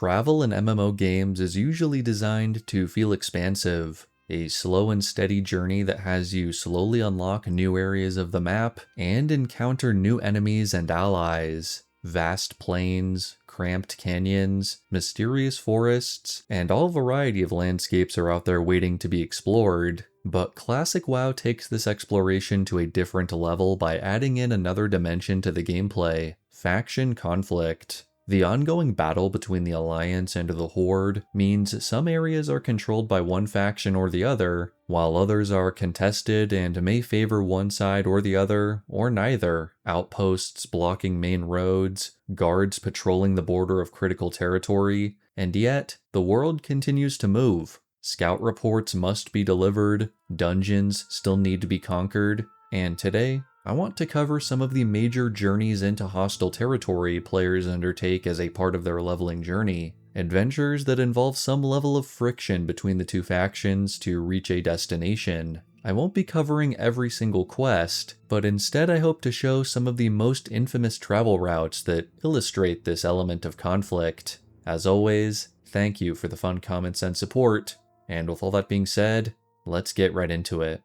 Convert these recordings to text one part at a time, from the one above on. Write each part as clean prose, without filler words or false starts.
Travel in MMO games is usually designed to feel expansive, a slow and steady journey that has you slowly unlock new areas of the map and encounter new enemies and allies. Vast plains, cramped canyons, mysterious forests, and all variety of landscapes are out there waiting to be explored. But Classic WoW takes this exploration to a different level by adding in another dimension to the gameplay: faction conflict. The ongoing battle between the Alliance and the Horde means some areas are controlled by one faction or the other, while others are contested and may favor one side or the other, or neither. Outposts blocking main roads, guards patrolling the border of critical territory, and yet, the world continues to move. Scout reports must be delivered, dungeons still need to be conquered, and today, I want to cover some of the major journeys into hostile territory players undertake as a part of their leveling journey. Adventures that involve some level of friction between the two factions to reach a destination. I won't be covering every single quest, but instead I hope to show some of the most infamous travel routes that illustrate this element of conflict. As always, thank you for the fun comments and support, and with all that being said, let's get right into it.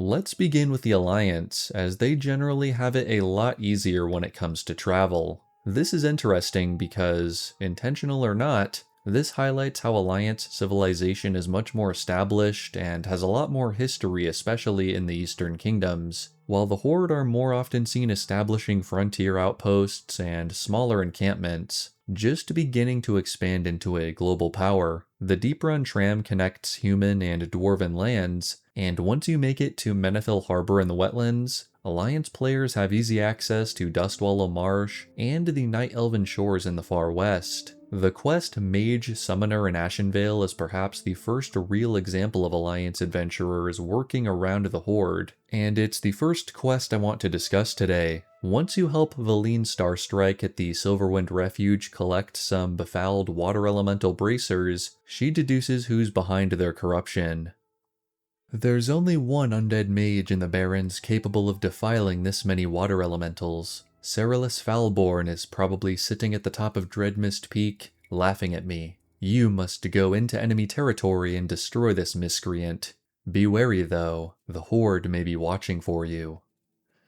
Let's begin with the Alliance, as they generally have it a lot easier when it comes to travel. This is interesting because, intentional or not, this highlights how Alliance civilization is much more established and has a lot more history, especially in the Eastern Kingdoms, while the Horde are more often seen establishing frontier outposts and smaller encampments, just beginning to expand into a global power. The Deep Run tram connects human and dwarven lands, and once you make it to Menethil Harbor in the wetlands, Alliance players have easy access to Dustwallow Marsh and the Night Elven shores in the far west. The quest Mage, Summoner in Ashenvale is perhaps the first real example of Alliance adventurers working around the Horde, and it's the first quest I want to discuss today. Once you help Valine Starstrike at the Silverwind Refuge collect some befouled water elemental bracers, she deduces who's behind their corruption. There's only one undead mage in the Barrens capable of defiling this many water elementals. Cerulus Foulborn is probably sitting at the top of Dreadmist Peak, laughing at me. You must go into enemy territory and destroy this miscreant. Be wary though, the Horde may be watching for you.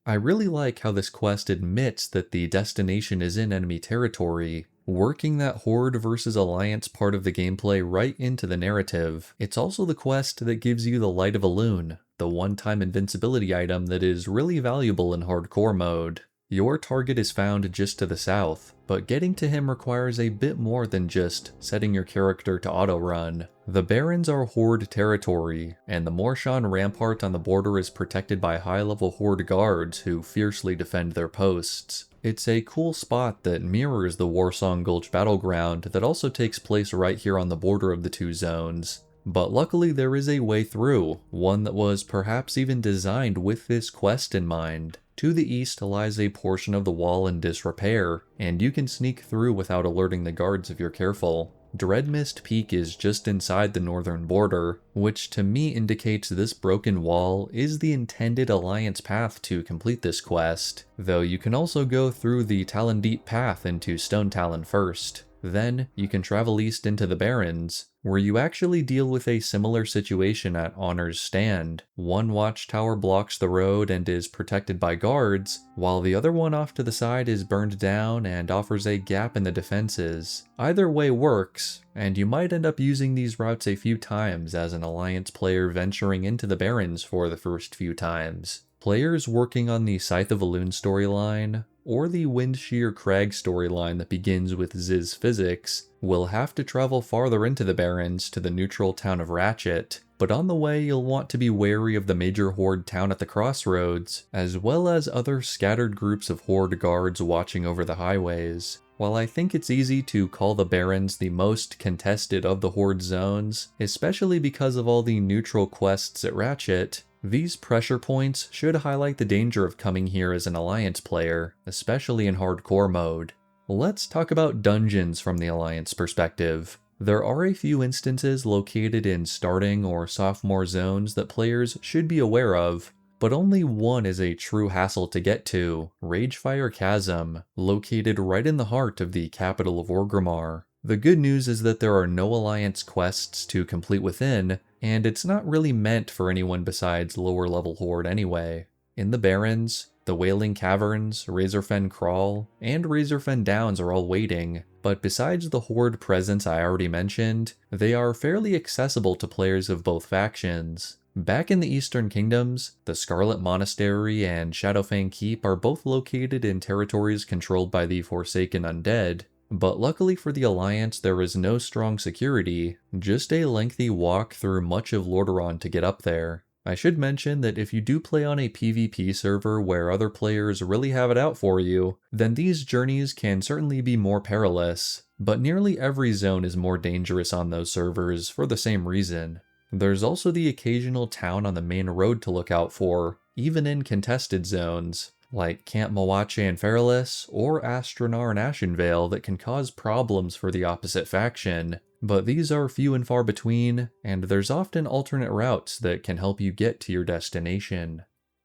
I really like how this quest admits that the destination is in enemy territory, working that Horde versus Alliance part of the gameplay right into the narrative. It's also the quest that gives you the Light of Elune, the one-time invincibility item that is really valuable in hardcore mode. Your target is found just to the south, but getting to him requires a bit more than just setting your character to auto-run. The Barrens are Horde territory, and the Morshan Rampart on the border is protected by high-level Horde guards who fiercely defend their posts. It's a cool spot that mirrors the Warsong Gulch battleground that also takes place right here on the border of the two zones. But luckily there is a way through, one that was perhaps even designed with this quest in mind. To the east lies a portion of the wall in disrepair, and you can sneak through without alerting the guards if you're careful. Dreadmist Peak is just inside the northern border, which to me indicates this broken wall is the intended Alliance path to complete this quest, though you can also go through the Talon Deep path into Stone Talon first. Then, you can travel east into the Barrens, where you actually deal with a similar situation at Honor's Stand. One watchtower blocks the road and is protected by guards, while the other one off to the side is burned down and offers a gap in the defenses. Either way works, and you might end up using these routes a few times as an Alliance player venturing into the Barrens for the first few times. Players working on the Scythe of Elune storyline, or the Windshear Crag storyline that begins with Ziz Physics, will have to travel farther into the Barrens to the neutral town of Ratchet, but on the way you'll want to be wary of the major Horde town at the crossroads, as well as other scattered groups of Horde guards watching over the highways. While I think it's easy to call the Barrens the most contested of the Horde zones, especially because of all the neutral quests at Ratchet, these pressure points should highlight the danger of coming here as an Alliance player, especially in hardcore mode. Let's talk about dungeons from the Alliance perspective. There are a few instances located in starting or sophomore zones that players should be aware of, but only one is a true hassle to get to, Ragefire Chasm, located right in the heart of the capital of Orgrimmar. The good news is that there are no Alliance quests to complete within, and it's not really meant for anyone besides lower level Horde anyway. In the Barrens, the Wailing Caverns, Razorfen Crawl, and Razorfen Downs are all waiting, but besides the Horde presence I already mentioned, they are fairly accessible to players of both factions. Back in the Eastern Kingdoms, the Scarlet Monastery and Shadowfang Keep are both located in territories controlled by the Forsaken Undead, but luckily for the Alliance there is no strong security, just a lengthy walk through much of Lordaeron to get up there. I should mention that if you do play on a PvP server where other players really have it out for you, then these journeys can certainly be more perilous, but nearly every zone is more dangerous on those servers for the same reason. There's also the occasional town on the main road to look out for, even in contested zones, like Camp Mawache and Feralis, or Astronar and Ashenvale that can cause problems for the opposite faction, but these are few and far between, and there's often alternate routes that can help you get to your destination.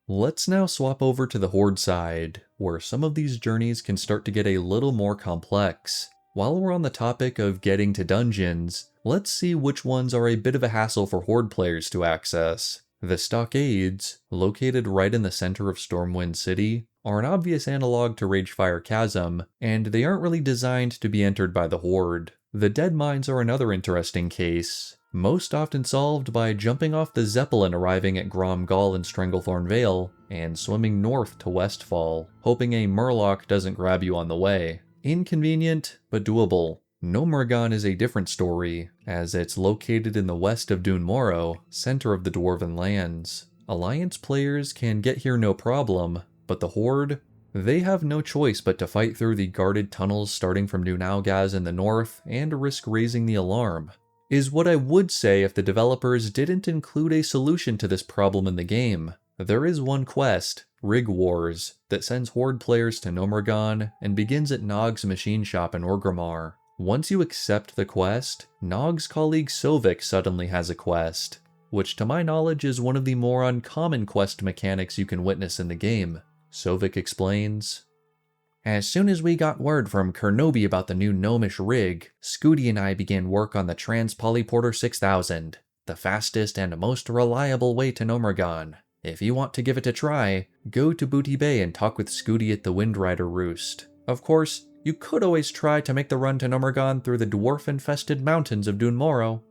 Let's now swap over to the Horde side, where some of these journeys can start to get a little more complex. While we're on the topic of getting to dungeons, let's see which ones are a bit of a hassle for Horde players to access. The Stockades, located right in the center of Stormwind City, are an obvious analog to Ragefire Chasm, and they aren't really designed to be entered by the Horde. The Dead Mines are another interesting case, most often solved by jumping off the Zeppelin arriving at Grom Gall in Stranglethorn Vale, and swimming north to Westfall, hoping a Murloc doesn't grab you on the way. Inconvenient, but doable. Gnomeregan is a different story, as it's located in the west of Dún Moro, center of the Dwarven lands. Alliance players can get here no problem, but the Horde, they have no choice but to fight through the guarded tunnels starting from Dún Algaz in the north and risk raising the alarm. Is what I would say if the developers didn't include a solution to this problem in the game. There is one quest, Rig Wars, that sends Horde players to Gnomeregan and begins at Nog's machine shop in Orgrimmar. Once you accept the quest, Nog's colleague Sovik suddenly has a quest, which to my knowledge is one of the more uncommon quest mechanics you can witness in the game. Sovik explains, "As soon as we got word from Kernobi about the new gnomish rig, Scooty and I began work on the Transpolyporter 6000, the fastest and most reliable way to Gnomeregan. If you want to give it a try, go to Booty Bay and talk with Scooty at the Windrider Roost. Of course, you could always try to make the run to Gnomeregan through the dwarf-infested mountains of Dún Moro."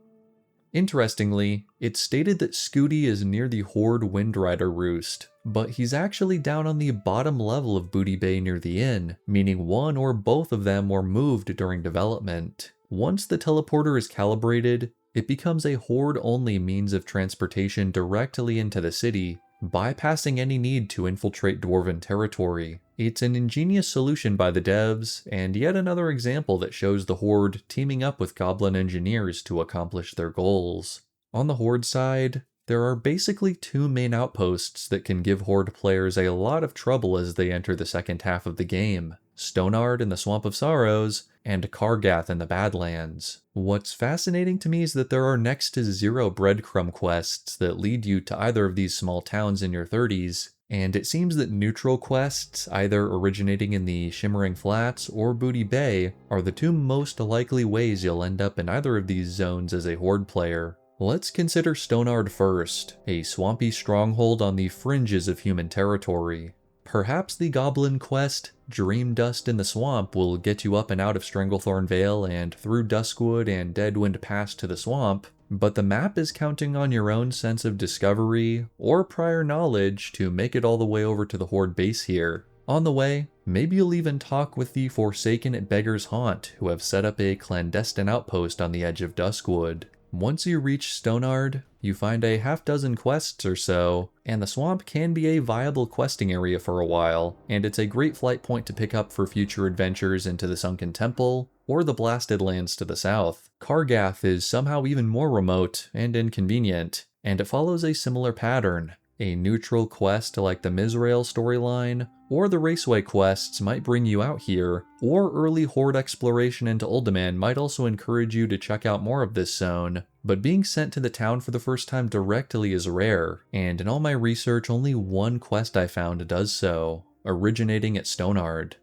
Interestingly, it's stated that Scooty is near the Horde Windrider Roost, but he's actually down on the bottom level of Booty Bay near the inn, meaning one or both of them were moved during development. Once the teleporter is calibrated, it becomes a Horde-only means of transportation directly into the city, bypassing any need to infiltrate Dwarven territory. It's an ingenious solution by the devs, and yet another example that shows the Horde teaming up with Goblin engineers to accomplish their goals. On the Horde side, there are basically two main outposts that can give Horde players a lot of trouble as they enter the second half of the game: Stonard in the Swamp of Sorrows, and Kargath in the Badlands. What's fascinating to me is that there are next to zero breadcrumb quests that lead you to either of these small towns in your 30s, and it seems that neutral quests, either originating in the Shimmering Flats or Booty Bay, are the two most likely ways you'll end up in either of these zones as a Horde player. Let's consider Stonard first, a swampy stronghold on the fringes of human territory. Perhaps the Goblin quest, Dream Dust in the Swamp, will get you up and out of Stranglethorn Vale and through Duskwood and Deadwind Pass to the swamp, but the map is counting on your own sense of discovery or prior knowledge to make it all the way over to the Horde base here. On the way, maybe you'll even talk with the Forsaken at Beggar's Haunt, who have set up a clandestine outpost on the edge of Duskwood. Once you reach Stonard, you find a half-dozen quests or so, and the swamp can be a viable questing area for a while, and it's a great flight point to pick up for future adventures into the Sunken Temple or the Blasted Lands to the south. Kargath is somehow even more remote and inconvenient, and it follows a similar pattern. A neutral quest like the Mizrael storyline, or the Raceway quests might bring you out here, or early Horde exploration into Uldaman might also encourage you to check out more of this zone, but being sent to the town for the first time directly is rare, and in all my research only one quest I found does so, originating at Stonard.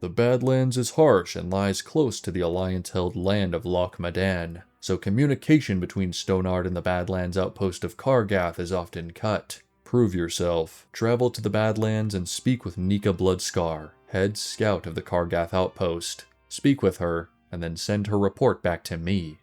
The Badlands is harsh and lies close to the Alliance-held land of Loch Madan, so communication between Stonard and the Badlands outpost of Kargath is often cut. Prove yourself. Travel to the Badlands and speak with Nika Bloodscar, head scout of the Kargath outpost. Speak with her, and then send her report back to me.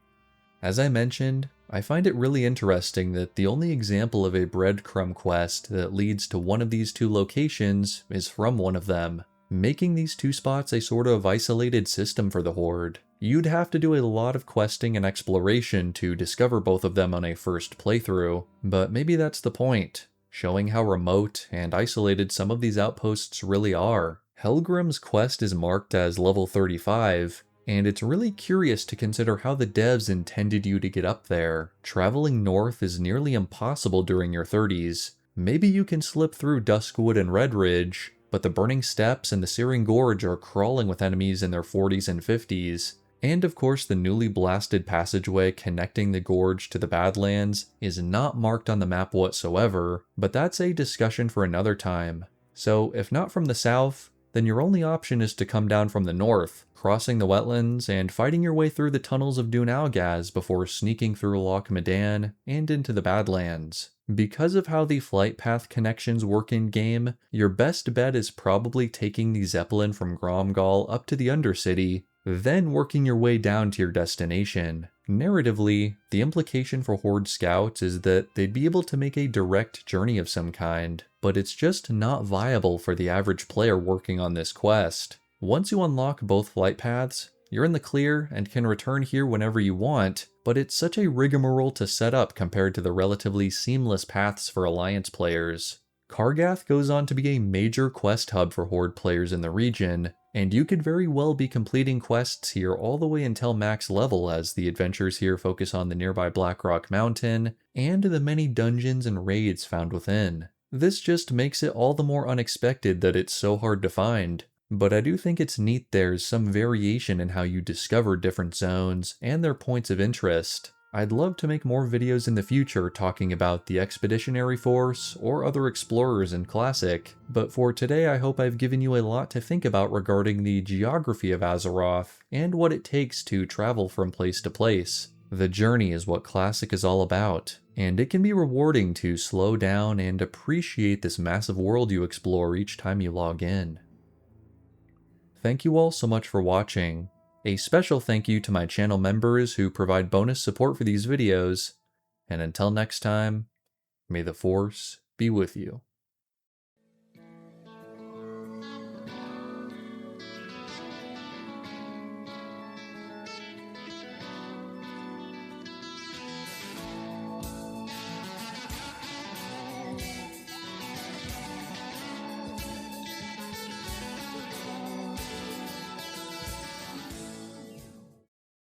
As I mentioned, I find it really interesting that the only example of a breadcrumb quest that leads to one of these two locations is from one of them, making these two spots a sort of isolated system for the Horde. You'd have to do a lot of questing and exploration to discover both of them on a first playthrough, but maybe that's the point, showing how remote and isolated some of these outposts really are. Helgrim's quest is marked as level 35, and it's really curious to consider how the devs intended you to get up there. Traveling north is nearly impossible during your 30s. Maybe you can slip through Duskwood and Redridge, but the Burning Steppes and the Searing Gorge are crawling with enemies in their 40s and 50s. And of course the newly blasted passageway connecting the gorge to the Badlands is not marked on the map whatsoever, but that's a discussion for another time. So if not from the south, then your only option is to come down from the north, crossing the wetlands and fighting your way through the tunnels of Dun Algaz before sneaking through Loch Madan and into the Badlands. Because of how the flight path connections work in-game, your best bet is probably taking the Zeppelin from Gromgal up to the Undercity, then working your way down to your destination. Narratively, the implication for Horde scouts is that they'd be able to make a direct journey of some kind, but it's just not viable for the average player working on this quest. Once you unlock both flight paths, you're in the clear and can return here whenever you want, but it's such a rigmarole to set up compared to the relatively seamless paths for Alliance players. Kargath goes on to be a major quest hub for Horde players in the region, and you could very well be completing quests here all the way until max level, as the adventures here focus on the nearby Blackrock Mountain and the many dungeons and raids found within. This just makes it all the more unexpected that it's so hard to find, but I do think it's neat there's some variation in how you discover different zones and their points of interest. I'd love to make more videos in the future talking about the Expeditionary Force or other explorers in Classic, but for today I hope I've given you a lot to think about regarding the geography of Azeroth and what it takes to travel from place to place. The journey is what Classic is all about, and it can be rewarding to slow down and appreciate this massive world you explore each time you log in. Thank you all so much for watching. A special thank you to my channel members who provide bonus support for these videos, and until next time, may the Force be with you.